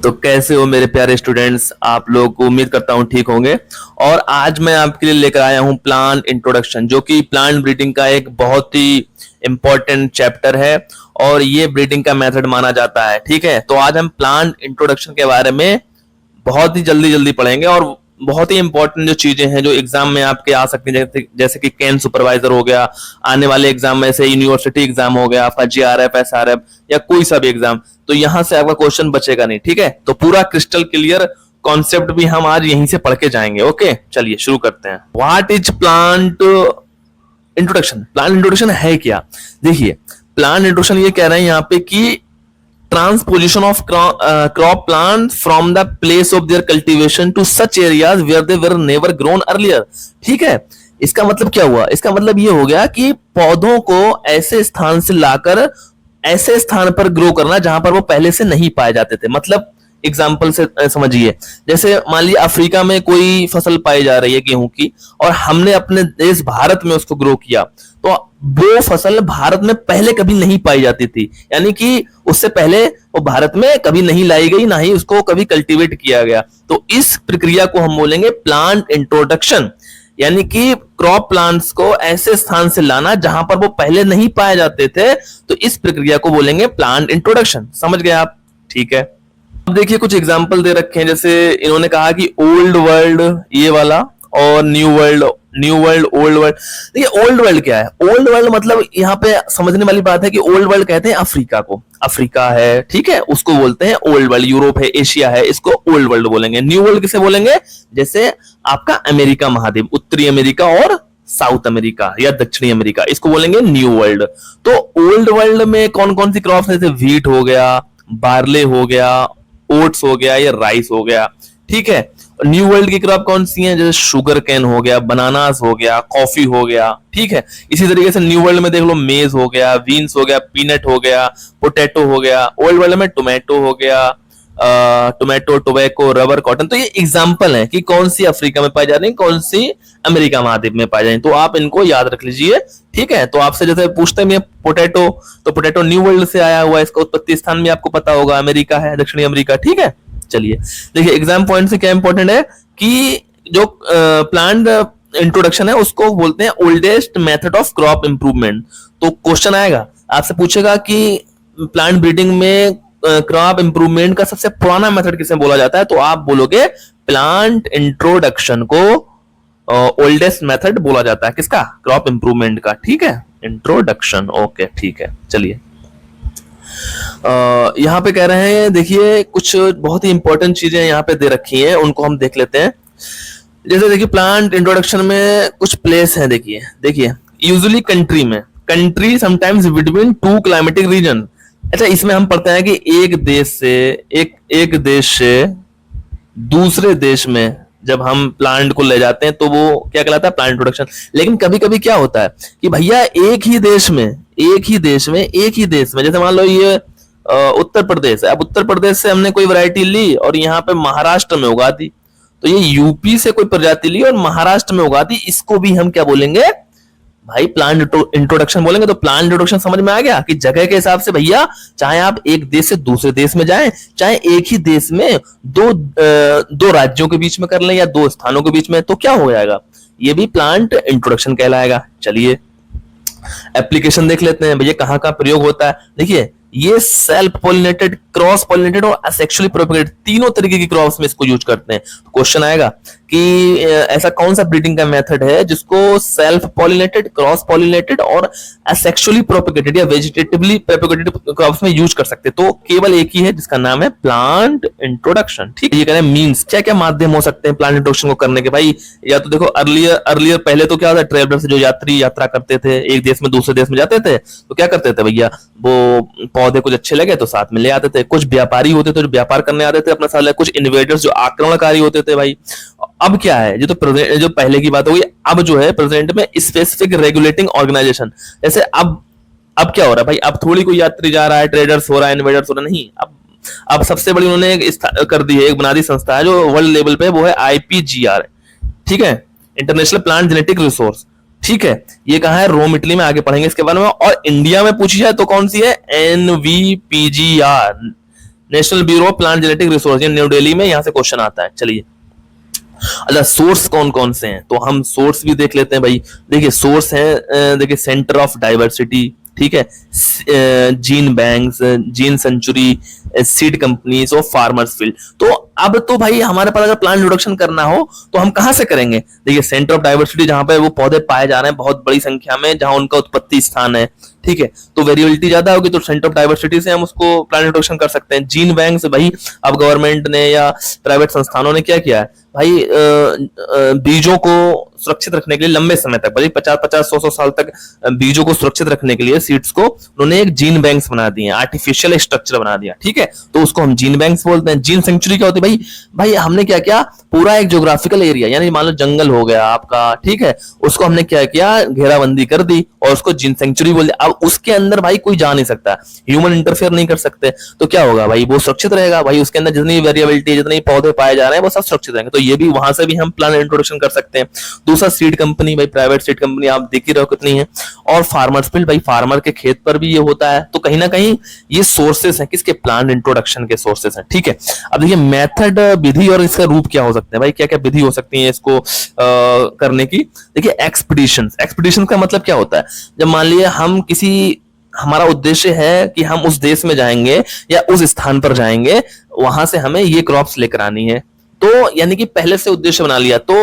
तो कैसे हो मेरे प्यारे स्टूडेंट्स। आप लोग को उम्मीद करता हूँ ठीक होंगे। और आज मैं आपके लिए लेकर आया हूँ प्लांट इंट्रोडक्शन, जो कि प्लांट ब्रीडिंग का एक बहुत ही इंपॉर्टेंट चैप्टर है और ये ब्रीडिंग का मेथड माना जाता है। ठीक है, तो आज हम प्लांट इंट्रोडक्शन के बारे में बहुत ही जल्दी जल्दी पढ़ेंगे और बहुत ही इंपॉर्टेंट जो चीजें हैं जो एग्जाम में आपके आ सकती हैं, जैसे कि कैन सुपरवाइजर हो गया, आने वाले एग्जाम में से यूनिवर्सिटी एग्जाम हो गया, आपका जीआरएफ, एसआरएफ या कोई सा भी एग्जाम, तो यहां से आपका क्वेश्चन बचेगा नहीं। ठीक है, तो पूरा क्रिस्टल क्लियर कॉन्सेप्ट भी हम आज यहीं से पढ़ के जाएंगे। ओके, चलिए शुरू करते हैं। What is plant introduction? Plant introduction है क्या? देखिए, प्लांट इंट्रोडक्शन ये कह रहे हैं यहाँ पे कि transposition of crop plant from the place of their cultivation to such areas where they were never grown earlier। ठीक है, इसका मतलब क्या हुआ? इसका मतलब ये हो गया कि पौधों को ऐसे स्थान से लाकर ऐसे स्थान पर ग्रो करना जहां पर वो पहले से नहीं पाए जाते थे। मतलब एग्जाम्पल से समझिए, जैसे मान लीजिए अफ्रीका में कोई फसल पाई जा रही है गेहूं की, और हमने अपने देश भारत में उसको ग्रो किया, तो वो फसल भारत में पहले कभी नहीं पाई जाती थी, यानी कि उससे पहले वो भारत में कभी नहीं लाई गई, ना ही उसको कभी कल्टीवेट किया गया। तो इस प्रक्रिया को हम बोलेंगे प्लांट इंट्रोडक्शन, यानी कि क्रॉप प्लांट्स को ऐसे स्थान से लाना जहां पर वो पहले नहीं पाए जाते थे, तो इस प्रक्रिया को बोलेंगे प्लांट इंट्रोडक्शन। समझ गए आप? ठीक है, अब देखिए कुछ एग्जाम्पल दे रखे हैं। जैसे इन्होंने कहा कि ओल्ड वर्ल्ड ये वाला, और न्यू वर्ल्ड, ओल्ड वर्ल्ड। देखिए ओल्ड वर्ल्ड क्या है? ओल्ड वर्ल्ड मतलब यहाँ पे समझने वाली बात है कि ओल्ड वर्ल्ड कहते हैं अफ्रीका को। अफ्रीका है, ठीक है, उसको बोलते हैं ओल्ड वर्ल्ड। यूरोप है, एशिया है, इसको ओल्ड वर्ल्ड बोलेंगे। न्यू वर्ल्ड किसे बोलेंगे? जैसे आपका अमेरिका महाद्वीप, उत्तरी अमेरिका और साउथ अमेरिका या दक्षिणी अमेरिका, इसको बोलेंगे न्यू वर्ल्ड। तो ओल्ड वर्ल्ड में कौन कौन सी क्रॉप्स, जैसे व्हीट हो गया, बार्ले हो गया, ओट्स हो गया, या राइस हो गया। ठीक है, न्यू वर्ल्ड की क्रॉप कौन सी है? जैसे शुगर कैन हो गया, बनानास हो गया, कॉफी हो गया। ठीक है, इसी तरीके से न्यू वर्ल्ड में देख लो मेज हो गया, बीन्स हो गया, पीनट हो गया, पोटैटो हो गया। ओल्ड वर्ल्ड में टोमेटो हो गया, टोमेटो, टोबैको, रबर, कॉटन। तो ये एग्जाम्पल है कि कौन सी अफ्रीका में पाई जा रही है, कौन सी अमेरिका महाद्वीप में पाई जा रही है। तो आप इनको याद रख लीजिए। ठीक है, तो आपसे जैसे पूछते हैं पोटैटो, तो पोटैटो न्यू वर्ल्ड से आया हुआ है, इसका उत्पत्ति स्थान भी आपको पता होगा, अमेरिका है, दक्षिणी अमेरिका। ठीक है, चलिए देखिए एग्जाम पॉइंट से क्या इंपॉर्टेंट है कि जो प्लांट इंट्रोडक्शन है उसको बोलते हैं oldest method of crop improvement. तो क्वेश्चन आएगा, आपसे पूछेगा कि प्लांट ब्रीडिंग में क्रॉप इंप्रूवमेंट का सबसे पुराना मेथड किसे बोला जाता है, तो आप बोलोगे प्लांट इंट्रोडक्शन को ओल्डेस्ट मेथड बोला जाता है। किसका? क्रॉप इंप्रूवमेंट का। ठीक है, इंट्रोडक्शन। ओके, ठीक है, चलिए यहां पे कह रहे हैं, देखिए कुछ बहुत ही इंपॉर्टेंट चीजें यहां पे दे रखी हैं, उनको हम देख लेते हैं। जैसे देखिए प्लांट इंट्रोडक्शन में कुछ प्लेस है। देखिए यूजुअली कंट्री में, country sometimes between two climatic reason. अच्छा, इसमें हम पढ़ते हैं कि एक देश से दूसरे देश में जब हम प्लांट को ले जाते हैं तो वो क्या कहलाता है? Plant introduction. लेकिन कभी कभी क्या होता है कि भैया एक ही देश में जैसे मान लो ये उत्तर प्रदेश है, अब उत्तर प्रदेश से हमने कोई वैरायटी ली और यहाँ पे महाराष्ट्र में उगा दी, तो ये यूपी से कोई प्रजाति ली और महाराष्ट्र में उगा दी, इसको भी हम क्या बोलेंगे भाई? प्लांट इंट्रोडक्शन बोलेंगे। तो प्लांट इंट्रोडक्शन समझ में आ गया कि जगह के हिसाब से भैया, चाहे आप एक देश से दूसरे देश में जाएं, चाहे एक ही देश में दो राज्यों के बीच में कर लें या दो स्थानों के बीच में, तो क्या हो जाएगा? ये भी प्लांट इंट्रोडक्शन कहलाएगा। चलिए एप्लीकेशन देख लेते हैं भैया कहां कहां प्रयोग होता है। देखिए ये सेल्फ पॉलिनेटेड, क्रॉस पॉलिनेटेड और असेक्सुअली प्रोपेगेटेड, तीनों तरीके की क्रॉप्स में इसको यूज करते हैं। क्वेश्चन आएगा कि ऐसा कौन सा ब्रीडिंग का मेथड है जिसको सेल्फ पॉलिनेटेड, क्रॉस पॉलिनेटेड और असेक्सुअली प्रोपेगेटेड या वेजिटेटिवली प्रोपेगेटेड क्रॉप्स में यूज कर सकते हैं? तो केवल एक ही है जिसका नाम है प्लांट इंट्रोडक्शन। ठीक है, ये कह रहे हैं मींस, क्या क्या माध्यम हो सकते हैं प्लांट इंट्रोडक्शन को करने के? भाई या तो देखो अर्लियर पहले तो क्या होता है, ट्रेवलर से जो यात्री यात्रा करते थे, एक देश में दूसरे देश में जाते थे, तो क्या करते थे भैया, वो पौधे कुछ अच्छे लगे तो साथ में ले आते थे। कुछ व्यापारी होते थे जो व्यापार करने आते थे अपना साथ, कुछ इन्वेडर्स जो आक्रमणकारी होते थे भाई। अब क्या है, जो पहले की बात हो गई, अब जो है प्रेजेंट में स्पेसिफिक रेगुलेटिंग ऑर्गेनाइजेशन। जैसे अब क्या हो रहा है भाई, अब थोड़ी कोई यात्री जा रहा है, ट्रेडर्स हो रहा है, इन्वेडर्स हो रहा है, नहीं। अब सबसे बड़ी उन्होंने कर दी है, एक बना दी संस्था है जो वर्ल्ड लेवल पे, वो है IPGR। ठीक है, इंटरनेशनल प्लांट जेनेटिक रिसोर्स। ठीक है, ये कहा है? रोम, इटली में। आगे पढ़ेंगे इसके बारे में। और इंडिया में पूछी जाए तो कौन सी है? NVPGR, national bureau of plant genetic resource, new Delhi में, यहां से क्वेश्चन आता है। चलिए, अच्छा सोर्स कौन कौन से हैं, तो हम सोर्स भी देख लेते हैं भाई। देखिए सोर्स है, देखिए सेंटर ऑफ डाइवर्सिटी, ठीक है, gene banks, gene century, seed companies और फार्मर्स फील्ड। तो अब तो भाई हमारे पास अगर प्लांट इंट्रोडक्शन करना हो तो हम कहां से करेंगे? देखिए सेंटर ऑफ डाइवर्सिटी, जहां पे वो पौधे पाए जा रहे हैं बहुत बड़ी संख्या में, जहां उनका उत्पत्ति स्थान है, ठीक है, तो वेरिएबिलिटी ज्यादा होगी, तो सेंटर ऑफ डाइवर्सिटी से हम उसको प्लांट इंट्रोडक्शन कर सकते हैं। जीन बैंक से भाई अब गवर्नमेंट ने या प्राइवेट संस्थानों ने क्या किया है भाई, बीजों को सुरक्षित रखने के लिए लंबे समय तक, भाई 50-50, 100-100 साल तक बीजों को सुरक्षित रखने के लिए सीड्स को उन्होंने एक जीन बैंक्स बना दिए, आर्टिफिशियल स्ट्रक्चर बना दिया, ठीक है, तो उसको हम जीन बैंक्स बोलते हैं। जीन सेंचुरी क्या होती है भाई? भाई हमने क्या किया, पूरा एक ज्योग्राफिकल एरिया, यानी मान लो जंगल हो गया आपका, ठीक है, उसको हमने क्या किया, घेराबंदी कर दी और उसको जीन सेंचुरी बोल दिया। अब उसके अंदर भाई कोई जा नहीं सकता, ह्यूमन इंटरफेयर नहीं कर सकते, तो क्या होगा भाई, वो सुरक्षित रहेगा भाई, उसके अंदर जितनी वेरिएबिलिटी, जितने पौधे पाए जा रहे हैं वो सब सुरक्षित रहेंगे। तो ये भी वहां से भी हम प्लांट इंट्रोडक्शन कर सकते हैं। दूसरा सीड कंपनी, भाई प्राइवेट सीड कंपनी आप देख ही रहो कितनी है, और फार्मर्स फील्ड, भाई फार्मर के खेत पर भी ये होता है। तो कहीं ना कहीं ये सोर्सेस हैं किसके, प्लांट इंट्रोडक्शन के सोर्सेस हैं, ठीक है। अब देखिए मेथड, विधि और इसका रूप क्या हो सकते हैं भाई, क्या क्या विधि हो सकती है इसको करने की। देखिए एक्सपीडिशन का मतलब क्या होता है, जब मान लिया हम किसी, हमारा उद्देश्य है कि हम उस देश में जाएंगे या उस स्थान पर जाएंगे, वहां से हमें ये क्रॉप्स लेकर आनी है, तो यानी कि पहले से उद्देश्य बना लिया। तो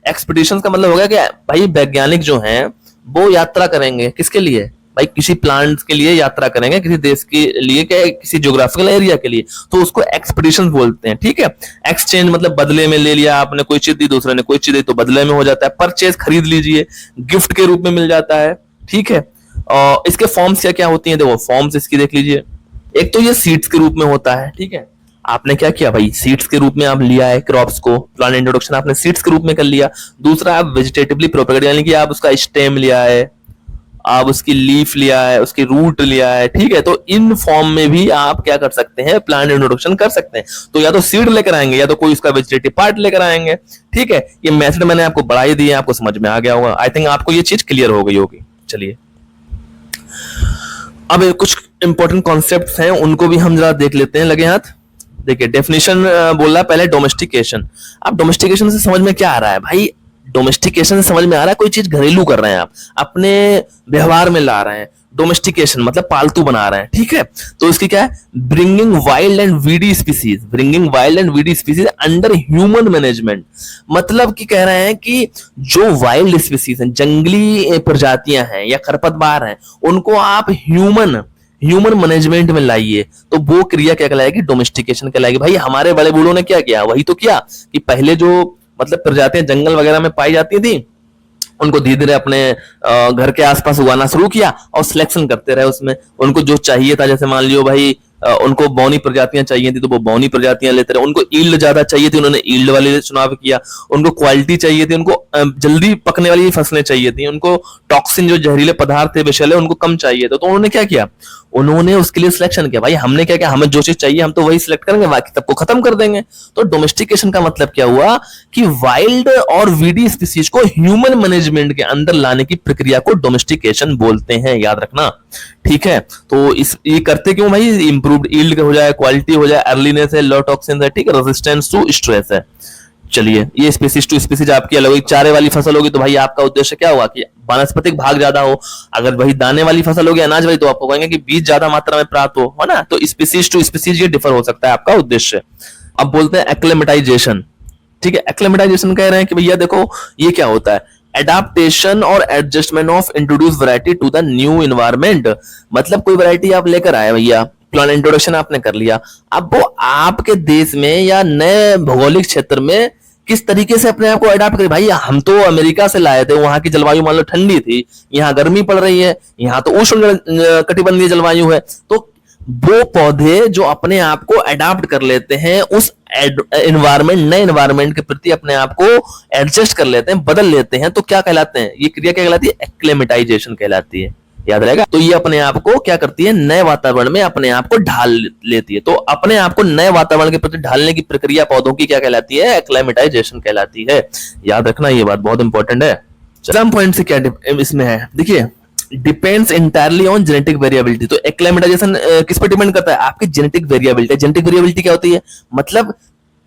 एक्सपीडिशन का मतलब होगा कि भाई वैज्ञानिक जो हैं वो यात्रा करेंगे, किसके लिए भाई, किसी प्लांट के लिए यात्रा करेंगे, किसी देश के लिए, क्या किसी ज्योग्राफिकल एरिया के लिए, तो उसको एक्सपीडिशन बोलते हैं, ठीक है। एक्सचेंज मतलब बदले में ले लिया, आपने कोई चीज दी, दूसरे ने कोई चीज दी, तो बदले में हो जाता है। परचेज खरीद लीजिए, गिफ्ट के रूप में मिल जाता है, ठीक है। और इसके फॉर्म्स क्या क्या होती हैं, देखो फॉर्म्स इसकी देख लीजिए। एक तो ये सीड्स के रूप में होता है, ठीक है, आपने क्या किया भाई, सीड्स के रूप में आप लिया है क्रॉप्स को, प्लांट इंट्रोडक्शन आपने सीड्स के रूप में कर लिया। दूसरा आप वेजिटेटिवली प्रोपेगेट, यानी कि आप उसका स्टेम लिया है, आप उसकी लीफ लिया है, उसकी रूट लिया है, ठीक है, तो इन फॉर्म में भी आप क्या कर सकते हैं, प्लांट इंट्रोडक्शन कर सकते हैं। तो या तो सीड लेकर आएंगे या तो कोई उसका वेजिटेटिव पार्ट लेकर आएंगे, ठीक है। ये मेथड मैंने आपको बढ़ा ही दिया, आपको समझ में आ गया होगा, आई थिंक आपको ये चीज क्लियर हो गई होगी। चलिए अब कुछ इंपॉर्टेंट कॉन्सेप्ट्स हैं, उनको भी हम जरा देख लेते हैं, लगे हाथ। देखिए डेफिनेशन बोल रहा है पहले डोमेस्टिकेशन। अब डोमेस्टिकेशन से समझ में क्या आ रहा है भाई, डोमेस्टिकेशन से समझ में आ रहा है कोई चीज घरेलू कर रहे हैं आप, अपने व्यवहार में ला रहे हैं। डोमेस्टिकेशन मतलब पालतू बना रहे हैं, ठीक है। तो इसकी क्या है, bringing wild and weedy species, bringing wild and weedy species under human management. मतलब कि कह रहे हैं कि जो वाइल्ड स्पीसीज हैं, जंगली प्रजातियां हैं या खरपतवार हैं, उनको आप ह्यूमन मैनेजमेंट में लाइए, तो वो क्रिया क्या कहलाएगी, डोमेस्टिकेशन कहलाएगी। भाई हमारे बड़े बूढ़ों ने क्या किया, वही तो किया कि पहले जो मतलब प्रजातियां जंगल वगैरह में पाई जाती थी, उनको धीरे धीरे अपने घर के आसपास उगाना शुरू किया और सिलेक्शन करते रहे उसमें। उनको जो चाहिए था, जैसे मान लियो भाई उनको बौनी प्रजातियां चाहिए थी तो वो बौनी प्रजातियां लेते रहे, उनको ईल्ड ज्यादा चाहिए थी, उन्होंने ईल्ड वाले चुनाव किया। उनको क्वालिटी चाहिए थी, उनको जल्दी पकने वाली फसलें चाहिए थी, उनको टॉक्सिन जो जहरीले पदार्थ थे विषैले उनको कम चाहिए था, तो उन्होंने क्या किया, उन्होंने उसके लिए सिलेक्शन किया। भाई हमने क्या किया, हमें जो चीज चाहिए हम तो वही सिलेक्ट करेंगे, बाकी सबको खत्म कर देंगे। तो डोमेस्टिकेशन का मतलब क्या हुआ कि वाइल्ड और वीडी स्पीसीज को ह्यूमन मैनेजमेंट के अंदर लाने की प्रक्रिया को डोमेस्टिकेशन बोलते हैं, याद रखना, ठीक है। तो इस ये करते क्यों भाई, इंप्रूव्ड ईल्ड हो जाए, क्वालिटी हो जाए, अर्लीनेस है, लो टॉक्सिन है, ठीक है, रेजिस्टेंस टू स्ट्रेस है। चलिए ये स्पीसीज टू स्पीसीज आपकी अलग होगी। चारे वाली फसल होगी तो भाई आपका उद्देश्य क्या होगा कि वानस्पतिक भाग ज्यादा हो। अगर वही दाने वाली फसल होगी, अनाज वाली, तो आपको कहेंगे कि बीज ज्यादा मात्रा में प्राप्त हो, है ना। तो स्पीसीज टू स्पीसीज ये डिफर हो सकता है आपका उद्देश्य। अब बोलते हैं एक्लेमेटाइजेशन, ठीक है। एक्लेमेटाइजेशन कह रहे हैं कि भैया देखो ये क्या होता है, एडाप्टेशन और adjustment of introduce variety to the new environment. मतलब कोई वैरायटी आप लेकर आए भैया, प्लांट इंट्रोडक्शन आपने कर लिया, अब वो आपके देश में या नए भौगोलिक क्षेत्र में किस तरीके से अपने आप को अडाप्ट करे। भाई हम तो अमेरिका से लाए थे, वहां की जलवायु मान लो ठंडी थी, यहाँ गर्मी पड़ रही है, यहाँ तो उष्ण कटिबंधीय जलवायु है। तो वो पौधे जो अपने आप को अडाप्ट कर लेते हैं उस एनवायरमेंट, नए एनवायरमेंट के प्रति अपने आप को एडजस्ट कर लेते हैं, बदल लेते हैं, तो क्या कहलाते हैं, ये क्रिया क्या कहलाती है, एक्लेमेटाइजेशन कहलाती है, याद रहेगा। तो ये अपने आप को क्या करती है, नए वातावरण में अपने आप को ढाल लेती है। तो अपने आप को नए वातावरण के प्रति ढालने की प्रक्रिया पौधों की क्या कहलाती है, एक्लेमेटाइजेशन कहलाती है। याद रखना ये बात बहुत इंपॉर्टेंट है। एग्जाम पॉइंट से क्या इसमें है, देखिए depends entirely on genetic variability. तो एक्लेमेटाइजेशन किस पर डिपेंड करता है? आपकी जेनेटिक वेरिएबिलिटी। जेनेटिक वेरिएबिलिटी क्या होती है? मतलब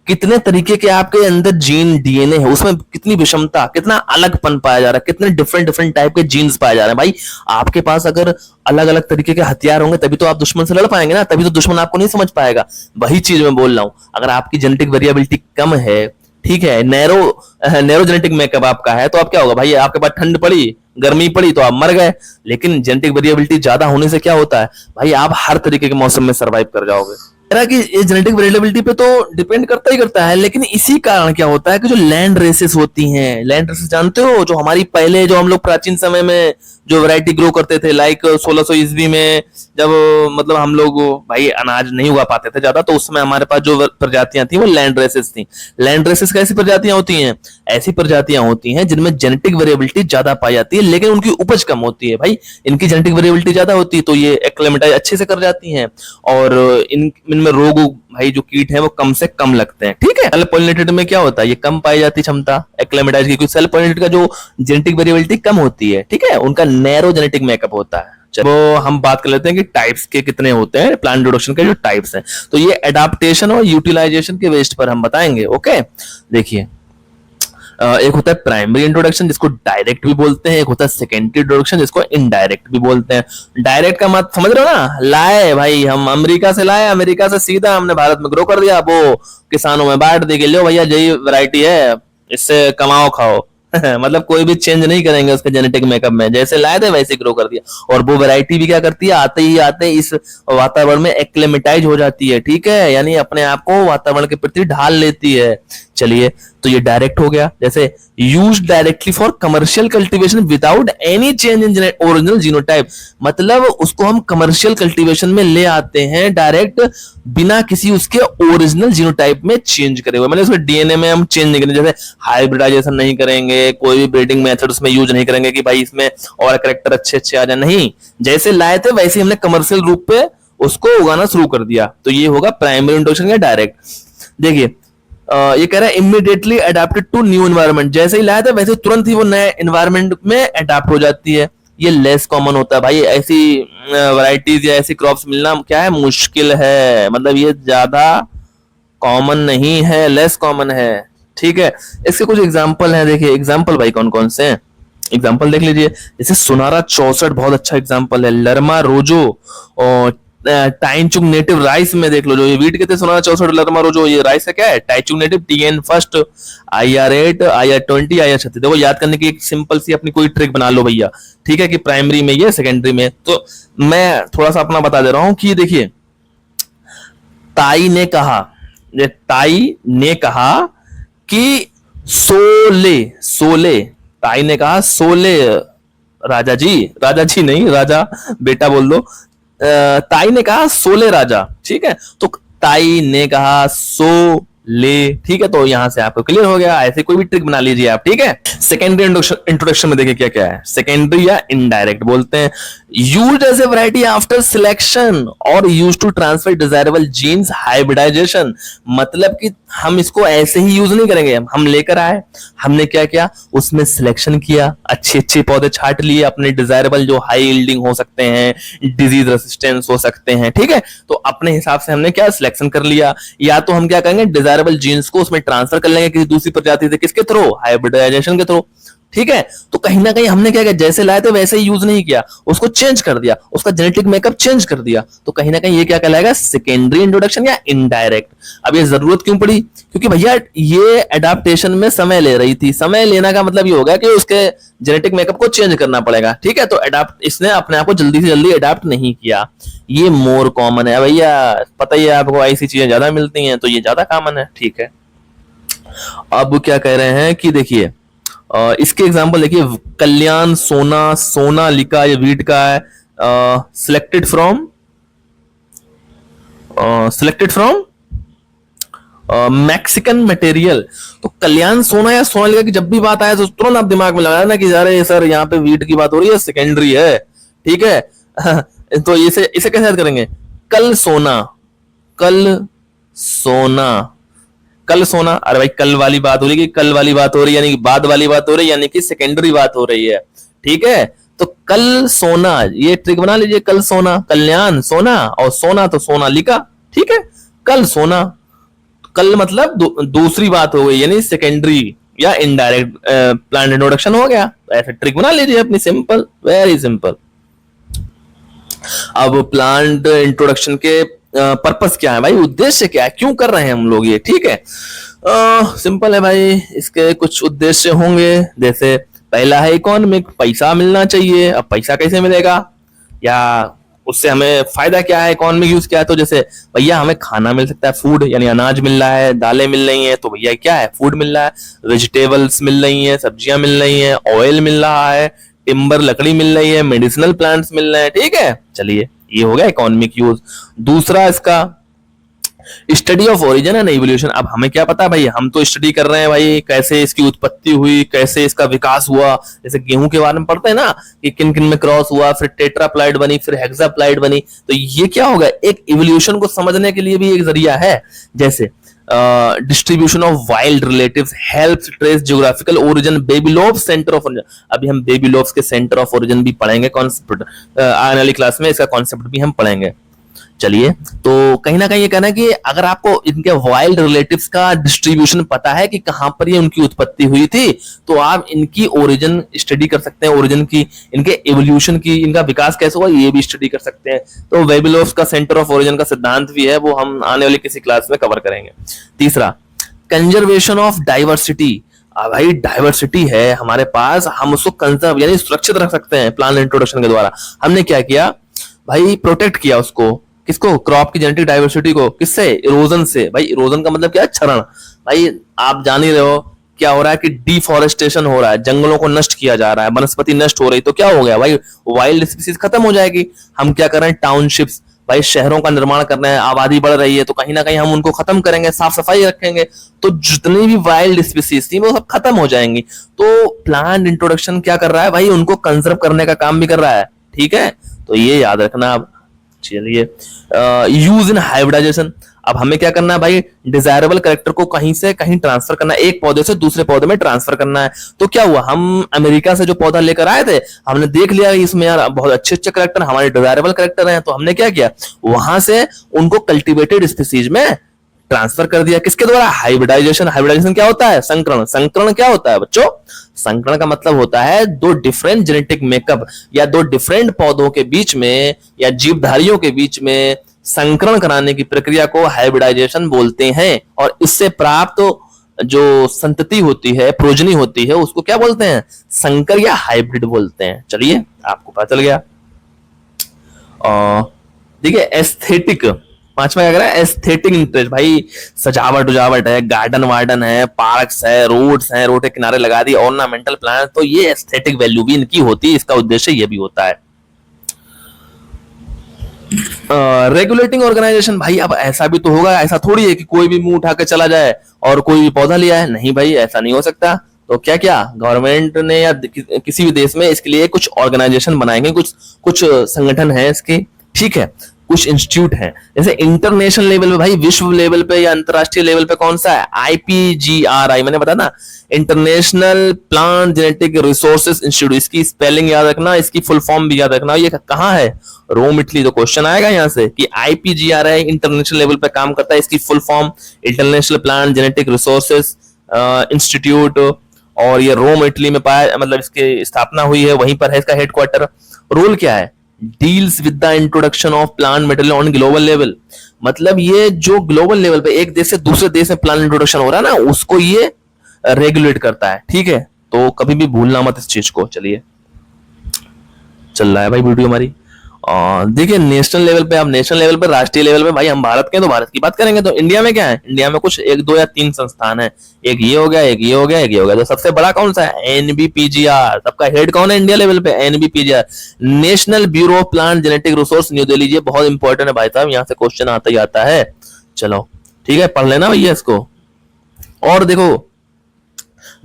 कितने तरीके के आपके अंदर जीन डीएनए है, उसमें कितनी विषमता, कितना अलगपन पाया जा रहा है, कितने डिफरेंट डिफरेंट टाइप के जीन्स पाए जा रहे हैं। भाई आपके पास अगर अलग अलग तरीके के हथियार होंगे तभी तो आप दुश्मन से लड़ पाएंगे ना, तभी तो दुश्मन आपको नहीं समझ पाएगा। वही चीज मैं बोल रहा हूं, अगर आपकी जेनेटिक वेरिएबिलिटी कम है, ठीक है, नैरो जेनेटिक मेकअप आपका है, तो आप क्या होगा भाई, आपके पास ठंड पड़ी, गर्मी पड़ी तो आप मर गए। लेकिन जेनेटिक वेरिएबिलिटी ज्यादा होने से क्या होता है भाई, आप हर तरीके के मौसम में सर्वाइव कर जाओगे। कि ये जेनेटिक वेरिएबिलिटी पे तो डिपेंड करता ही करता है, लेकिन इसी कारण क्या होता है कि जो लैंड रेसेस होती हैं, लैंड रेसेस जानते हो, जो हमारी पहले, जो हम लोग प्राचीन समय में जो वैरायटी ग्रो करते थे, लाइक 1600 ईस्वी में, जब मतलब हम लोग भाई अनाज नहीं उगा पाते थे ज्यादा, तो उस समय हमारे पास जो प्रजातियां थी वो लैंड रेसेस थी। लैंड रेसेस कैसी प्रजातियां होती हैं? ऐसी प्रजातियां होती हैं जिनमें जेनेटिक वेरिएबिलिटी ज्यादा पाई जाती है, लेकिन उनकी उपज कम होती है। भाई इनकी जेनेटिक वेरिएबिलिटी ज्यादा होती है तो ये एक्लेमेटाइज अच्छे से कर जाती हैं, और इनमें रोग भाई जो कीट है वो कम से कम लगते हैं। ठीक है, सेल्फ पॉलिनेटेड में क्या होता है, ये कम पाई जाती क्षमता एक्लेमेटाइज की, क्योंकि सेल्फ पॉलिनेटेड का जो जेनेटिक वेरिएबिलिटी कम होती है, ठीक है, उनका नैरो जेनेटिक मेकअप होता है। चलो हम बात कर लेते हैं कि टाइप्स के कितने होते हैं, प्लांट इंट्रोडक्शन के जो टाइप्स हैं। तो ये एडाप्टेशन और यूटिलाइजेशन के बेस्ड पर हम बताएंगे। ओके, देखिए एक होता है प्राइमरी इंट्रोडक्शन जिसको डायरेक्ट भी बोलते हैं, एक होता है सेकेंडरी इंट्रोडक्शन जिसको इनडायरेक्ट भी बोलते हैं। डायरेक्ट का मत समझ रहे हो ना, लाए भाई हम अमेरिका से लाए, अमेरिका से सीधा हमने भारत में ग्रो कर दिया, वो किसानों में बांट दी कि लो भैया यही वैरायटी है, इससे कमाओ खाओ। मतलब कोई भी चेंज नहीं करेंगे उसके जेनेटिक मेकअप में, जैसे लाए थे वैसे ग्रो कर दिया। और वो वैरायटी भी क्या करती है, आते ही आते इस वातावरण में एक्लेमेटाइज हो जाती है, ठीक है, यानी अपने आप को वातावरण के प्रति ढाल लेती है। चलिए, तो ये डायरेक्ट हो गया। जैसे use directly for commercial cultivation without any change in original genotype, मतलब उसको हम कमर्शियल कल्टीवेशन में ले आते हैं डायरेक्ट, बिना किसी उसके ओरिजिनल जीनोटाइप में चेंज करे हुए, मतलब उसके डीएनए में हम चेंज नहीं करेंगे, जैसे हाइब्रिडाइजेशन नहीं करेंगे, कोई भी ब्रीडिंग मेथड उसमें यूज नहीं करेंगे कि भाई इसमें और कैरेक्टर अच्छे अच्छे आ जाए, नहीं, जैसे लाए थे वैसे हमने कमर्शियल रूप पे उसको उगाना शुरू कर दिया। तो ये होगा प्राइमरी इंट्रोडक्शन या डायरेक्ट। देखिए ये कह रहा है immediately adapted to new environment, जैसे ही लाया था वैसे तुरंत ही वो नए एनवायरनमेंट में अडेप्ट हो जाती है। ये लेस कॉमन होता है भाई, ऐसी वैरायटीज या ऐसी क्रॉप्स मिलना क्या है, मुश्किल है, मतलब ये ज्यादा कॉमन नहीं है, लेस कॉमन है। ठीक है, इसके कुछ एग्जाम्पल हैं, देखिए एग्जाम्पल भाई कौन कौन से हैं, एग्जाम्पल देख लीजिए। जैसे सुनारा 64 बहुत अच्छा एग्जाम्पल है, लरमा रोजो और टाइचुंग नेटिव राइस में देख लो, जो ये वीट के थे सुनारा 64, लरमा रोजो, ये राइस का क्या है, टाइचुंग native TN first, IR8, IR20, IR36। देखो याद करने की एक सिंपल सी अपनी कोई ट्रिक बना लो भैया, ठीक है, कि प्राइमरी में ये, सेकेंडरी में। तो मैं थोड़ा सा अपना बता दे रहा हूं कि देखिए ताई ने कहा कि सोले सोले, ताई ने कहा सोले राजा जी नहीं, राजा बेटा बोल दो, ताई ने कहा सोले राजा, ठीक है, तो ताई ने कहा सो ले, ठीक है, तो यहां से आपको क्लियर हो गया। ऐसे कोई भी ट्रिक बना लीजिए आप, ठीक है। सेकेंडरी इंट्रोडक्शन में देखिए क्या क्या है, सेकेंडरी या इनडायरेक्ट बोलते हैं, used as a variety after selection और used to transfer desirable genes hybridization, मतलब कि हम इसको ऐसे ही यूज नहीं करेंगे, हम लेकर आए, हमने क्या किया, उसमें सिलेक्शन किया, अच्छे अच्छे पौधे छांट लिए अपने डिजायरेबल, जो हाई यील्डिंग हो सकते हैं, डिजीज रेसिस्टेंस हो सकते हैं, ठीक है, तो अपने हिसाब से हमने क्या सिलेक्शन कर लिया। या तो हम क्या करेंगे, डिजायरेबल जीन्स को उसमें ट्रांसफर कर लेंगे किसी दूसरी प्रजाति से, किसके थ्रू, हाइब्रिडाइजेशन के थ्रू, ठीक है। तो कहीं ना कहीं हमने क्या किया, जैसे लाए थे वैसे ही यूज नहीं किया, उसको चेंज कर दिया, उसका जेनेटिक मेकअप चेंज कर दिया, तो कहीं ना कहीं ये क्या कहलाएगा, सेकेंडरी इंट्रोडक्शन या इनडायरेक्ट। अब ये जरूरत क्यों पड़ी, क्योंकि भैया ये एडाप्टेशन में समय ले रही थी, समय लेना का मतलब ये होगा कि उसके जेनेटिक मेकअप को चेंज करना पड़ेगा, ठीक है, तो अडाप्ट, इसने अपने आप को जल्दी से जल्दी अडाप्ट नहीं किया। ये मोर कॉमन है भैया, पता ही है आपको, ऐसी चीजें ज्यादा मिलती हैं तो ये ज्यादा कॉमन है, ठीक है। अब क्या कह रहे हैं कि देखिए इसके एग्जांपल देखिए, कल्याण सोना लिखा, ये वीट का है, सिलेक्टेड फ्रॉम मैक्सिकन मटेरियल। तो कल्याण सोना या सोनालिका की जब भी बात आए तो तुरंत आप दिमाग में लगाया ना कि अरे सर यहाँ पे वीट की बात हो रही है, सेकेंडरी है, ठीक है। तो इसे कैसे याद करेंगे, कल सोना, अरे भाई कल वाली बात हो रही है, कल वाली बात हो रही है यानी कि बाद वाली बात हो रही है, यानी कि सेकेंडरी बात हो रही है, ठीक है। तो कल सोना, ये ट्रिक बना लीजिए, कल सोना, कल्याण सोना, और सोना तो सोनालिका, ठीक है, कल सोना। कल मतलब दूसरी बात हो गई, यानी सेकेंडरी या इनडायरेक्ट प्लांट इंट्रोडक्शन हो गया। ऐसे ट्रिक बना लीजिए अपनी, सिंपल, वेरी सिंपल। अब प्लांट इंट्रोडक्शन के पर्पस क्या है भाई, उद्देश्य क्या है, क्यों कर रहे हैं हम लोग ये, ठीक है। सिंपल है भाई, इसके कुछ उद्देश्य होंगे। जैसे पहला है इकोनॉमिक, पैसा मिलना चाहिए। अब पैसा कैसे मिलेगा, या उससे हमें फायदा क्या है, इकोनॉमिक यूज क्या है, तो जैसे भैया हमें खाना मिल सकता है, फूड, यानी अनाज मिल रहा है, दालें मिल रही हैं, तो भैया क्या है, फूड मिल रहा है। वेजिटेबल्स मिल रही हैं, सब्जियां मिल रही हैं, ऑयल मिल रहा है, टिम्बर लकड़ी मिल रही है, मेडिसिनल प्लांट्स मिल रहे हैं, ठीक है। चलिए, ये हो गया इकोनॉमिक यूज। दूसरा इसका study of origin and evolution. अब हमें क्या पता भाई, हम तो स्टडी कर रहे हैं भाई कैसे इसकी उत्पत्ति हुई, कैसे इसका विकास हुआ। जैसे गेहूं के बारे में पढ़ते हैं ना कि किन किन में क्रॉस हुआ, फिर टेट्राप्लाइड बनी, फिर हेक्साप्लाइड बनी। तो ये क्या होगा, एक इवोल्यूशन को समझने के लिए भी एक जरिया है। जैसे distribution of wild relatives helps trace geographical origin, बेबीलोब सेंटर ऑफ ओरिजिन। अभी हम बेबीलोब्स के सेंटर ऑफ ओरिजिन भी पढ़ेंगे कॉन्सेप्ट, आने वाली क्लास में इसका कॉन्सेप्ट भी हम पढ़ेंगे। चलिए, तो कहीं ना कहीं ये कहना है कि अगर आपको इनके वाइल्ड रिलेटिव्स का डिस्ट्रीब्यूशन पता है कि कहां पर ये उनकी उत्पत्ति हुई थी, तो आप इनकी ओरिजिन स्टडी कर सकते हैं, ओरिजिन की, इनके एवोल्यूशन की, इनका विकास कैसे हुआ ये भी स्टडी कर सकते हैं। तो वेबिलोव्स का सेंटर ऑफ ओरिजिन का सिद्धांत भी है, वो हम आने वाली किसी क्लास में कवर करेंगे। तीसरा, कंजर्वेशन ऑफ डाइवर्सिटी। भाई डाइवर्सिटी है हमारे पास, हम उसको कंजर्व यानी सुरक्षित रख सकते हैं प्लांट इंट्रोडक्शन के द्वारा। हमने क्या किया भाई, प्रोटेक्ट किया उसको, किसको, क्रॉप की जेनेटिक डाइवर्सिटी को, किससे, इरोजन से। भाई इरोजन का मतलब क्या है, क्षरण। भाई आप जान ही रहे हो क्या हो रहा है कि डिफॉरेस्टेशन हो रहा है, जंगलों को नष्ट किया जा रहा है, वनस्पति नष्ट हो रही, तो क्या हो गया भाई, वाइल्ड स्पीसीज खत्म हो जाएगी। हम क्या कर रहे हैं, टाउनशिप्स, भाई शहरों का निर्माण कर रहे हैं, आबादी बढ़ रही है, तो कहीं ना कहीं हम उनको खत्म करेंगे, साफ सफाई रखेंगे, तो जितनी भी वाइल्ड स्पीसीज थी वो सब खत्म हो जाएंगी। तो प्लांट इंट्रोडक्शन क्या कर रहा है भाई, उनको कंजर्व करने का काम भी कर रहा है, ठीक है। तो ये याद रखना। अब चलिए, यूज इन हाइब्रिडाइजेशन। अब हमें क्या करना है भाई, डिजायरेबल कैरेक्टर को कहीं से कहीं ट्रांसफर करना है, एक पौधे से दूसरे पौधे में ट्रांसफर करना है। तो क्या हुआ, हम अमेरिका से जो पौधा लेकर आए थे, हमने देख लिया इसमें यार बहुत अच्छे अच्छे कैरेक्टर हमारे डिजायरेबल कैरेक्टर हैं, तो हमने क्या किया, वहां से उनको कल्टीवेटेड स्पीसीज में ट्रांसफर कर दिया। किसके द्वारा, हाइब्रिडाइजेशन। हाइब्रिडाइजेशन क्या होता है, संकरण। संकरण क्या होता है बच्चों, संकरण का मतलब होता है दो डिफरेंट जेनेटिक मेकअप या दो डिफरेंट पौधों के बीच में या जीवधारियों के बीच में संकरण कराने की प्रक्रिया को हाइब्रिडाइजेशन बोलते हैं। और इससे प्राप्त जो संतति होती है, प्रोजनी होती है, उसको क्या बोलते हैं, संकर या हाइब्रिड बोलते हैं। चलिए, आपको पता चल गया। देखिए, एस्थेटिक, पांचवा क्या करा, एस्थेटिक इंटरेस्ट। भाई सजावट उजावट है, गार्डन वार्डन है, पार्क्स है, रोड्स हैं, रोड के किनारे लगा दी ऑर्नामेंटल प्लांट, तो ये एस्थेटिक वैल्यू भी इनकी होती है, इसका उद्देश्य ये भी होता है। Regulating organization. भाई अब ऐसा भी तो होगा, ऐसा थोड़ी है कि कोई भी मुंह उठा के चला जाए और कोई भी पौधा लिया है, नहीं भाई ऐसा नहीं हो सकता। तो क्या क्या गवर्नमेंट ने या किसी भी देश में इसके लिए कुछ ऑर्गेनाइजेशन बनाएंगे, कुछ संगठन है इसके, ठीक है, कुछ इंस्टीट्यूट हैं। जैसे इंटरनेशनल लेवल पे भाई, विश्व लेवल पे या अंतरराष्ट्रीय लेवल पे कौन सा है, IPGRI, मैंने बताया ना, international plant genetic resources institute. इसकी स्पेलिंग याद रखना, इसकी फुल फॉर्म भी याद रखना। ये कहाँ है, रोम इटली। तो क्वेश्चन आएगा यहाँ से कि IPGRI इंटरनेशनल लेवल पे काम करता है, इसकी full form international plant genetic resources institute, और ये रोम इटली में पाया, मतलब इसकी स्थापना हुई है, वहीं पर है इसका हेडक्वार्टर। रोल क्या है, deals with the introduction of plant material on global level. मतलब ये जो ग्लोबल लेवल पे एक देश से दूसरे देश में प्लांट इंट्रोडक्शन हो रहा है ना, उसको ये रेगुलेट करता है, ठीक है। तो कभी भी भूलना मत इस चीज को। चलिए, चल रहा है भाई वीडियो हमारी। देखिए, नेशनल लेवल पे, अब नेशनल लेवल पे, राष्ट्रीय लेवल पे, भाई हम भारत के, तो भारत की बात करेंगे, तो इंडिया में क्या है, इंडिया में कुछ 1 2 या 3 संस्थान है। एक ये हो गया, एक ये हो गया, एक ये हो गया। तो सबसे बड़ा कौन सा है, NBPGR। सबका हेड कौन है इंडिया लेवल पे, NBPGR, national bureau of plant genetic resource, new Delhi. ये बहुत इंपॉर्टेंट है भाई साहब, यहाँ से क्वेश्चन आता ही आता है। चलो ठीक है, पढ़ लेना भैया इसको। और देखो,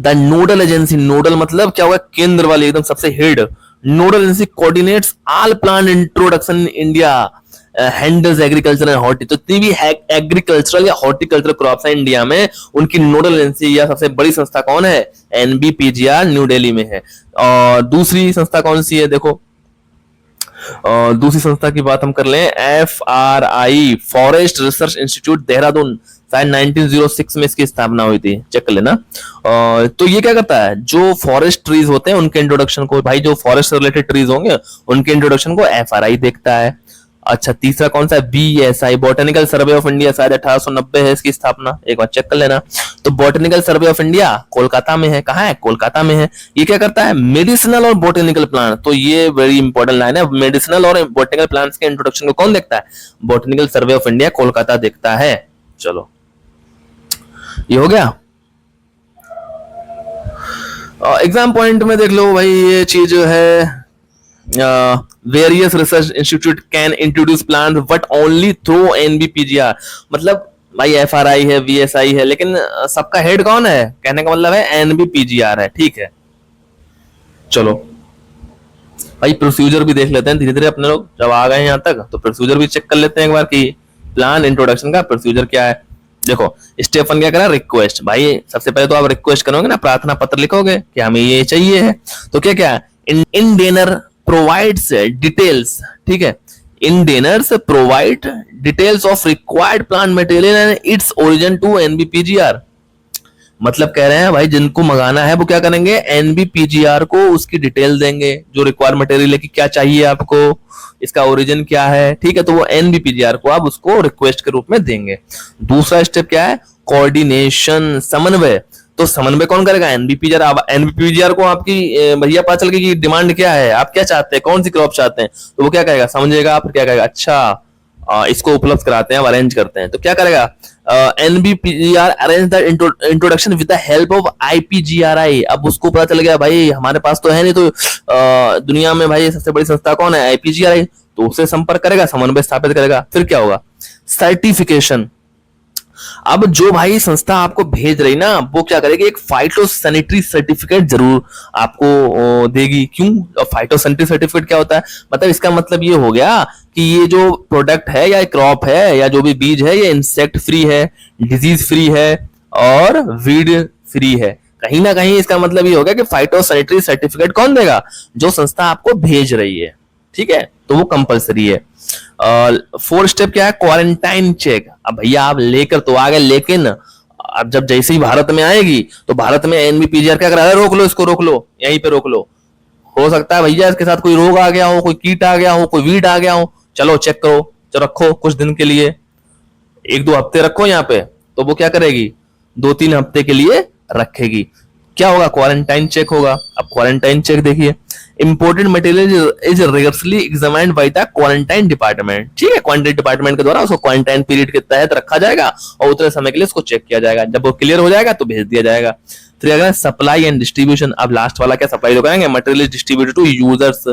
द नोडल एजेंसी। नोडल मतलब क्या हुआ, केंद्र वाली, एकदम सबसे head. Nodal agency coordinates all plant introduction in India, handles agriculture and horti. तो जितनी भी एग्रीकल्चरल या हॉर्टिकल्चरल क्रॉप्स है इंडिया में, उनकी नोडल एजेंसी या सबसे बड़ी संस्था कौन है, NBPGR न्यू दिल्ली में है। और दूसरी संस्था कौन सी है, देखो दूसरी संस्था की बात हम कर लें, FRI, forest research institute Dehradun, शायद 1906 में इसकी स्थापना हुई थी, चेक कर लेना। तो ये क्या करता है, जो फॉरेस्ट ट्रीज होते हैं उनके इंट्रोडक्शन को, भाई जो फॉरेस्ट रिलेटेड ट्रीज होंगे उनके इंट्रोडक्शन को FRI देखता है। अच्छा, तीसरा कौन सा है, BSI, botanical survey of India, शायद 1890 है इसकी स्थापना, एक बार चेक कर लेना। तो botanical survey of India Kolkata में है, कहाँ है, कोलकाता में है। ये क्या करता है, मेडिसिनल और बॉटनिकल प्लांट, तो ये वेरी इंपॉर्टेंट लाइन है, मेडिसिनल और बॉटनिकल प्लांट्स के इंट्रोडक्शन को कौन देखता है, botanical survey of India Kolkata देखता है। चलो ये हो गया। एग्जाम पॉइंट में देख लो भाई, ये चीज है, various research institute can introduce plant but only through NBPGR, मतलब भाई FRI है, VSI है, लेकिन सबका हेड कौन है, कहने का मतलब है NBPGR है, ठीक है। चलो भाई प्रोसीजर भी देख लेते हैं धीरे धीरे अपने लोग, जब आ गए यहां तक तो प्रोसीजर भी चेक कर लेते हैं एक बार कि प्लान इंट्रोडक्शन का प्रोसीजर क्या है। देखो स्टेप 1 क्या करा, रिक्वेस्ट, भाई सबसे पहले तो आप रिक्वेस्ट करोगे ना, प्रार्थना पत्र लिखोगे कि हमें ये चाहिए है, तो क्या क्या है, इंडेनर प्रोवाइड्स डिटेल्स, ठीक है, indentors provide details of required plant material and its origin to NBPGR, मतलब कह रहे हैं भाई जिनको मंगाना है वो क्या करेंगे, NBPGR को उसकी डिटेल देंगे, जो रिक्वायर्ड मटेरियल है कि क्या चाहिए आपको, इसका ओरिजिन क्या है, ठीक है, तो वो NBPGR को आप उसको रिक्वेस्ट के रूप में देंगे। दूसरा स्टेप क्या है, कोऑर्डिनेशन, समन्वय, तो समन्वय कौन करेगा, NBPGR। अब NBPGR को आपकी भैया पता चल गई कि डिमांड क्या है, आप क्या चाहते हैं, कौन सी क्रॉप चाहते हैं, तो वो क्या करेगा, समझेगा, फिर क्या करेगा, अच्छा इसको उपलब्ध कराते हैं, अरेंज करते हैं, तो क्या करेगा, NBPGR arrange the introduction with the help of IPGRI। अब उसको पता चल गया भाई हमारे पास तो है नहीं, तो दुनिया में भाई सबसे बड़ी संस्था कौन है, IPGRI, तो उससे संपर्क करेगा, समन्वय स्थापित करेगा। फिर क्या होगा, सर्टिफिकेशन, अब जो भाई संस्था आपको भेज रही ना वो क्या करेगी, एक फाइटोसैनिटरी सर्टिफिकेट जरूर आपको देगी। क्यों, फाइटोसैनिटरी सर्टिफिकेट क्या होता है, मतलब इसका मतलब ये हो गया कि ये जो प्रोडक्ट है या क्रॉप है या जो भी बीज है ये इंसेक्ट फ्री है, डिजीज फ्री है और वीड फ्री है। कहीं ना कहीं इसका मतलब ये हो गया कि फाइटोसैनिटरी सर्टिफिकेट कौन देगा, जो संस्था आपको भेज रही है, ठीक है, तो वो कंपलसरी है। 4 स्टेप क्या है, क्वारंटाइन चेक। अब भैया आप लेकर तो आ गए, लेकिन अब जब जैसे ही भारत में आएगी तो भारत में NBPGR क्या करा, रोक लो इसको, रोक लो, यहीं पे रोक लो, हो सकता है भैया इसके साथ कोई रोग आ गया हो, कोई कीट आ गया हो, कोई वीड आ गया हो, चलो चेक करो, चलो रखो कुछ दिन के लिए, 1-2 हफ्ते रखो यहाँ पे, तो वो क्या करेगी, 2-3 हफ्ते के लिए रखेगी। क्या होगा, क्वारंटाइन चेक होगा। अब क्वारंटाइन चेक देखिए, imported material is rigorously examined by the quarantine department, ठीक है, क्वारंटाइन डिपार्टमेंट के द्वारा उसको क्वारंटाइन पीरियड के तहत रखा जाएगा और उतने समय के लिए उसको चेक किया जाएगा, जब वो क्लियर हो जाएगा तो भेज दिया जाएगा। फिर अगर सप्लाई एंड डिस्ट्रीब्यूशन, अब लास्ट वाला क्या, सप्लाई तो करेंगे, material is distributed to users,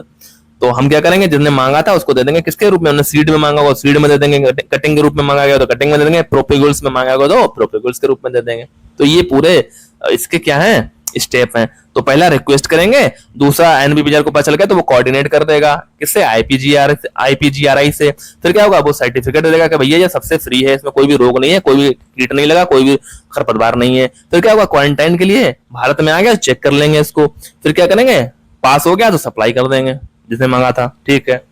तो हम क्या करेंगे, जिसने मांगा था उसको दे देंगे, किसके रूप में, हमने सीड में मांगा होगा सीड में दे देंगे, कटिंग के रूप में मांगा गया तो कटिंग में दे देंगे, प्रोपेगुल्स में मांगा होगा तो प्रोपेगुल्स के रूप में दे देंगे। तो ये पूरे इसके क्या है, स्टेप हैं। तो पहला रिक्वेस्ट करेंगे, दूसरा NBPGR को पता चल गया तो वो कोऑर्डिनेट कर देगा, किससे, IPGRI से। फिर क्या होगा, वो सर्टिफिकेट दे देगा कि भैया ये सबसे फ्री है, इसमें कोई भी रोग नहीं है, कोई भी कीट नहीं लगा, कोई भी खरपतवार नहीं है। फिर क्या होगा, क्वारंटाइन के लिए भारत में आ गया, चेक कर लेंगे इसको, फिर क्या करेंगे, पास हो गया तो सप्लाई कर देंगे जिसने मांगा था, ठीक है।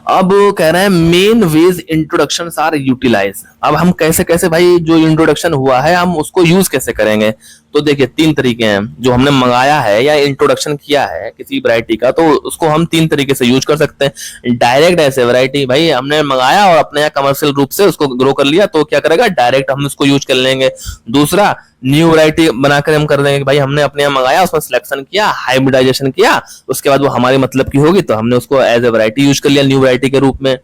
अब कह रहे हैं main ways introduction are utilize. अब हम कैसे कैसे भाई जो इंट्रोडक्शन हुआ है हम उसको यूज कैसे करेंगे, तो देखिए 3 तरीके हैं। जो हमने मंगाया है या इंट्रोडक्शन किया है किसी वैरायटी का, तो उसको हम 3 तरीके से यूज कर सकते हैं। डायरेक्ट ऐसे वैरायटी, भाई हमने मंगाया और अपने यहाँ कमर्शियल रूप से उसको ग्रो कर लिया, तो क्या करेगा, डायरेक्ट हम उसको यूज कर लेंगे। दूसरा, न्यू वैरायटी बनाकर हम कर देंगे कि भाई हमने अपने यहाँ मंगाया, उसमें सिलेक्शन किया, हाइब्रिडाइजेशन किया, उसके बाद वो हमारे मतलब की होगी तो हमने उसको एज ए वैरायटी यूज कर लिया, न्यू वैरायटी के रूप में।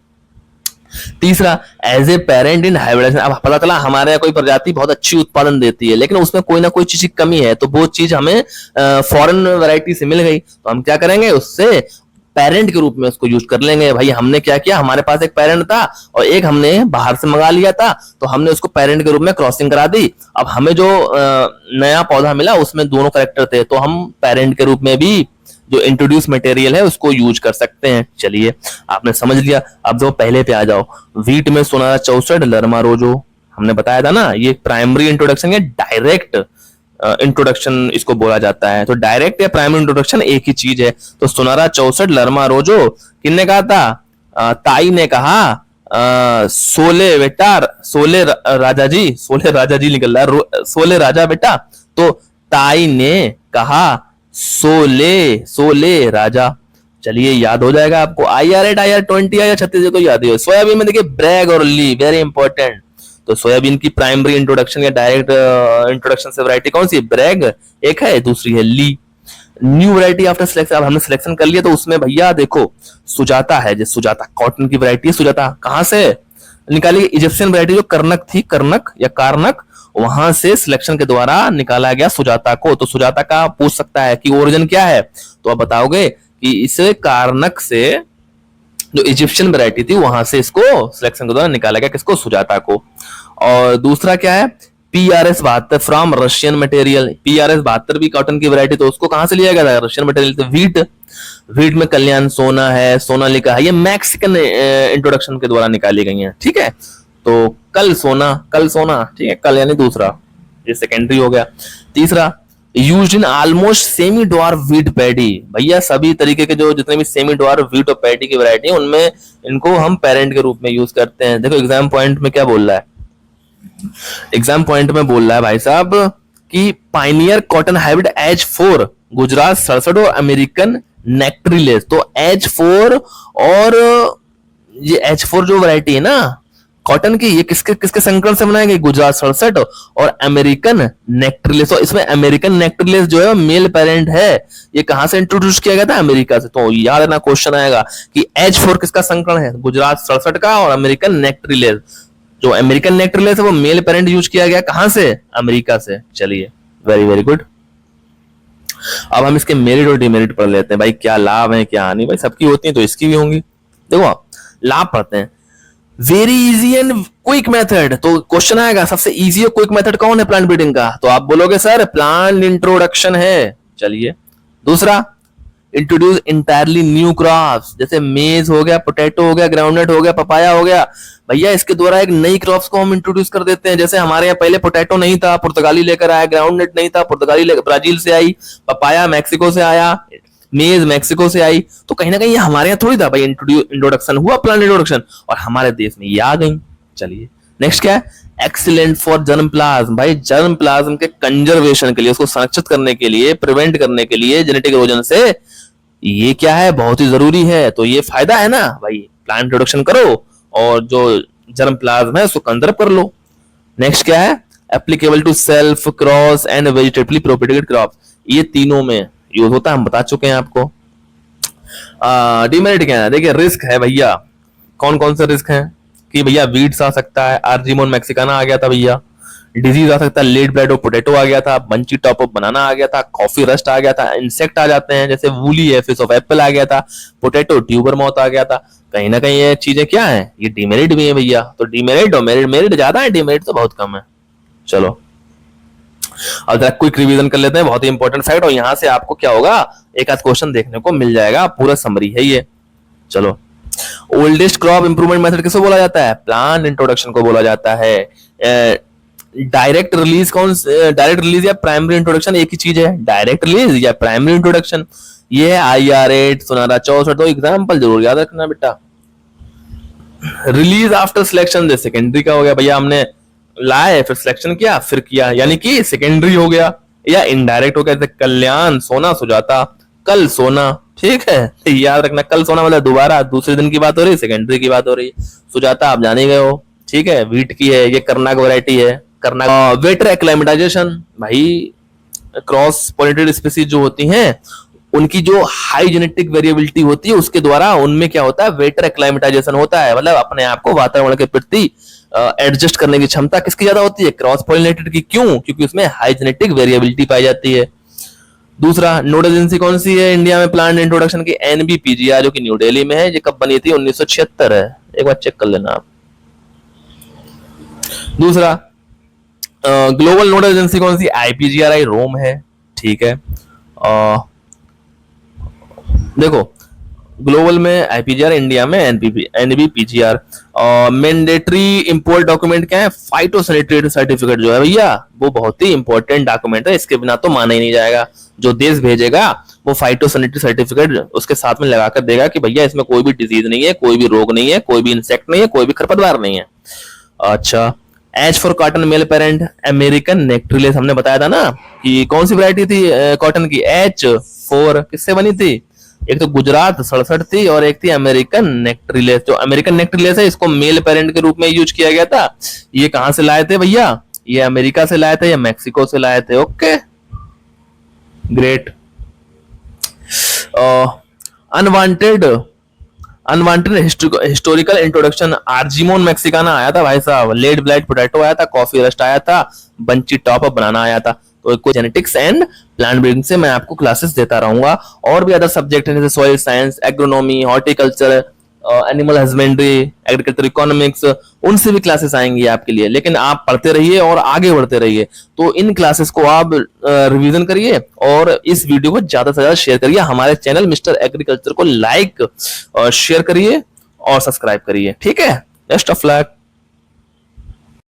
तीसरा, as a parent in hybridization. अब पता चला हमारे यहाँ कोई प्रजाति बहुत अच्छी उत्पादन देती है लेकिन उसमें कोई ना कोई चीज की कमी है, तो वो चीज हमें फॉरेन वैरायटी से मिल गई, तो हम क्या करेंगे, उससे पेरेंट के रूप में उसको यूज कर लेंगे। भाई हमने क्या किया, हमारे पास एक पेरेंट था और एक हमने बाहर से मंगा लिया था, तो हमने उसको पेरेंट के रूप में क्रॉसिंग करा दी। अब हमें जो नया पौधा मिला उसमें दोनों कैरेक्टर थे, तो हम पेरेंट के रूप में भी जो इंट्रोड्यूस मटेरियल है उसको यूज कर सकते हैं। चलिए आपने समझ लिया। अब जो पहले पे आ जाओ, वीट में सोनारा 64, लरमा रोजो हमने बताया था ना, ये प्राइमरी इंट्रोडक्शन है, डायरेक्ट इंट्रोडक्शन इसको बोला जाता है। तो डायरेक्ट या प्राइमरी इंट्रोडक्शन एक ही चीज है। तो सोनारा 64 लरमा रोजो किसने कहा था? ताई ने कहा सोले बेटा, सोले राजा जी निकल रहा है, सोले राजा बेटा। तो ताई ने कहा सोले सोले राजा। चलिए याद हो जाएगा आपको। IR8 IR20 IR36 तो याद ही हो। सोयाबीन में देखिए ब्रैग और ली, वेरी इंपॉर्टेंट। तो सोयाबीन की प्राइमरी इंट्रोडक्शन या डायरेक्ट इंट्रोडक्शन से वैरायटी कौन सी? ब्रैग एक है, दूसरी है ली। न्यू वैरायटी आफ्टर सिलेक्शन, अब हमने सिलेक्शन कर लिया तो उसमें भैया देखो सुजाता है, जैसे सुजाता कॉटन की वैरायटी है। सुजाता कहां से निकाली? इजिप्शियन वैरायटी जो करनक थी, करनक या कारनक, वहां से सिलेक्शन के द्वारा निकाला गया सुजाता को। तो सुजाता का पूछ सकता है कि ओरिजिन क्या है, तो आप बताओगे कि इस कारनक से जो इजिप्शियन वैरायटी थी वहां से इसको सिलेक्शन के द्वारा निकाला गया, किसको? सुजाता को। और दूसरा क्या है? PRS 72 from Russian material. PRS 72 भी कॉटन की वैरायटी, तो उसको कहां से लिया गया था? Russian material. तो वीट, वीट में कल्याण सोना है, सोनालिका है, ये मैक्सिकन इंट्रोडक्शन के द्वारा निकाली गई है। ठीक है, तो कल सोना, कल सोना, ठीक है, कल यानी दूसरा, ये सेकेंडरी हो गया। तीसरा used in almost semi dwarf wheat paddy. भैया सभी तरीके के जो जितने भी सेमी ड्वार्फ व्हीट और पैडी की वैरायटी है उनमें इनको हम पेरेंट के रूप में यूज करते हैं। देखो एग्जाम पॉइंट में क्या बोल रहा है, एग्जाम पॉइंट में बोल रहा है भाई साहब कि pioneer cotton hybrid H4 Gujarat 67 और अमेरिकन नेक्ट्रिलेस। तो H4 और ये H4 जो वैरायटी है ना कॉटन की, ये किसके किसके संकलन से बनाई गई? गुजरात 67 और अमेरिकन नेक्ट्रिलेस। और इसमें अमेरिकन नेक्ट्रिलेस जो है मेल पेरेंट है। ये कहां से इंट्रोड्यूस किया गया था? अमेरिका से। तो याद रखना क्वेश्चन आएगा कि H4 किसका संकलन है? गुजरात 67 का और अमेरिकन नेक्ट्रिलेस। जो अमेरिकन नेक्ट्रिलेस है वो मेल पेरेंट यूज किया गया कहां से? अमेरिका से। चलिए वेरी वेरी गुड। अब हम इसके मेरिट और डिमेरिट पढ़ लेते हैं। भाई क्या लाभ है क्या हानि, भाई सबकी होती है तो इसकी भी होंगी। देखो लाभ पढ़ते हैं। Very easy and quick method. तो क्वेश्चन आएगा सबसे इजी और क्विक मेथड कौन है प्लांट ब्रीडिंग का? तो आप बोलोगे सर प्लांट इंट्रोडक्शन है। चलिए दूसरा, इंट्रोड्यूस इंटायरली न्यू क्रॉप्स, जैसे मेज हो गया, पोटैटो हो गया, ग्राउंडनट हो गया, पपाया हो गया। भैया इसके द्वारा एक नई क्रॉप्स को हम इंट्रोड्यूस कर देते हैं। जैसे हमारे यहाँ पहले पोटैटो नहीं था, पुर्तगाली लेकर आया, ग्राउंडनट नहीं था, पुर्तगाली ब्राजील से आई, पपाया मैक्सिको से आया, मेज मैक्सिको से आई। तो कहीं ना कहीं हमारे यहाँ थोड़ी था भाई, इंट्रोडक्शन हुआ प्लांट इंट्रोडक्शन और हमारे देश में ये आ गई। चलिए नेक्स्ट क्या है? Excellent for germ plasm. भाई जर्म प्लाज्म के कंजर्वेशन के लिए, उसको संरक्षित करने के लिए, प्रिवेंट करने के लिए जेनेटिक इरोजन से, ये क्या है? बहुत ही जरूरी है। तो ये फायदा है ना भाई, प्लांट इंट्रोडक्शन करो और जो जर्म प्लाज्म है उसको कंजर्व कर लो। नेक्स्ट क्या है? Applicable to self, cross and vegetatively propagated crop. ये तीनों में यूज होता है, हम बता चुके हैं आपको। डिमेरिट क्या है? देखिए रिस्क है भैया। कौन कौन से रिस्क हैं? कि भैया वीड्स आ सकता है, आर्जिमोन मैक्सिकाना आ गया था भैया, डिजीज आ सकता है, लेट ब्लाइट ऑफ पोटैटो आ गया था, बंची टॉप ऑफ बनाना आ गया था, कॉफी रस्ट आ गया था, इंसेक्ट आ जाते हैं जैसे वूली एफिस ऑफ एप्पल आ गया था, पोटैटो ट्यूबर मॉथ आ गया था। कहीं ना कहीं ये चीजें क्या है? ये डिमेरिट भी है भैया। तो डिमेरिट और मेरिट, मेरिट ज्यादा है, डिमेरिट तो बहुत कम है। चलो अब जरा क्विक रिवीजन कर लेते हैं, बहुत ही इंपॉर्टेंट फैक्ट, और यहां से आपको क्या होगा? एक आध क्वेश्चन देखने को मिल जाएगा, पूरा समरी है ये। चलो ओल्डेस्ट क्रॉप इंप्रूवमेंट मेथड किसको बोला जाता है? प्लांट इंट्रोडक्शन को बोला जाता है। डायरेक्ट रिलीज डायरेक्ट रिलीज या प्राइमरी इंट्रोडक्शन एक ही चीज है, डायरेक्ट रिलीज या प्राइमरी इंट्रोडक्शन। ये है IR8, सोनारा 64। तो एग्जाम्पल जरूर याद रखना बेटा। रिलीज आफ्टर सिलेक्शन सेकेंडरी का हो गया भैया, हमने लाए फिर सिलेक्शन किया फिर किया, यानी कि सेकेंडरी हो गया। या इनडायरेक्ट हो गया, जैसे कल्याण सोना सुजाता, कल सोना। ठीक है, याद रखना कल सोना मतलब दोबारा दूसरे दिन की बात हो रही है, सेकेंडरी की बात हो रही है। सुजाता आप जाने गए हो, ठीक है, व्हीट की है, ये कर्नाक वैरायटी है, कर्नाक। वेटर एक्लाइमेटाइजेशन, भाई क्रॉस पॉलिनेटेड स्पीसीज जो होती हैं उनकी जो हाई जेनेटिक वेरिएबिलिटी होती है उसके द्वारा उनमें क्या होता है? वेटर एक्लाइमेटाइजेशन होता है, मतलब अपने आप को वातावरण के प्रति एडजस्ट करने की क्षमता किसकी ज्यादा होती है? क्रॉस पॉलिनेटेड की। क्यों? क्योंकि उसमें हाई जेनेटिक वेरिएबिलिटी पाई जाती है। दूसरा, नोड एजेंसी कौन सी है इंडिया में प्लांट इंट्रोडक्शन की? NBPGR जो कि न्यू दिल्ली में है। ये कब बनी थी? 1976 है, एक बार चेक कर लेना आप। दूसरा, ग्लोबल नोड एजेंसी कौन सी? IPGRI रोम है। ठीक है, देखो ग्लोबल में आईपीजीआर, इंडिया में एनबीपीजीआर। और मैंडेटरी इंपोर्ट डॉक्यूमेंट क्या है? फाइटोसैनिटरी सर्टिफिकेट जो है भैया, वो बहुत ही इंपॉर्टेंट डॉक्यूमेंट है, इसके बिना तो माना ही नहीं जाएगा। जो देश भेजेगा वो फाइटोसैनिटरी सर्टिफिकेट उसके साथ में लगाकर देगा कि भैया इसमें कोई भी डिजीज नहीं है, कोई भी रोग नहीं है, कोई भी इंसेक्ट नहीं है, कोई भी खरपतवार नहीं है। अच्छा, H for cotton male parent, American nectariless, हमने बताया था ना कि कौन सी वैरायटी थी कॉटन की? एच फोर किससे बनी थी? एक तो गुजरात 67 थी और एक थी अमेरिकन नेक्ट्रिलेस। जो अमेरिकन नेक्ट्रिलेस है इसको मेल पेरेंट के रूप में यूज किया गया था। ये कहां से लाए थे भैया? ये अमेरिका से लाए थे या मैक्सिको से लाए थे? Okay, great. Unwanted unwanted historical introduction, argemone Mexicana आया था भाई साहब, लेड ब्लाइट पोटैटो आया था, कॉफी रस्ट आया था, बंची टॉप अप बनाना आया था। तो कोई जेनेटिक्स एंड प्लांट ब्रीडिंग से मैं आपको क्लासेस देता रहूंगा। और भी अदर सब्जेक्ट हैं जैसे soil science, agronomy, horticulture, animal husbandry, agriculture economics, उनसे भी क्लासेस आएंगी आपके लिए। लेकिन आप पढ़ते रहिए और आगे बढ़ते रहिए। तो इन क्लासेस को आप रिवीजन करिए और इस वीडियो को ज्यादा से ज्यादा शेयर करिए। हमारे चैनल मिस्टर एग्रीकल्चर को लाइक और शेयर करिए और सब्सक्राइब करिए। ठीक है, बेस्ट ऑफ लक।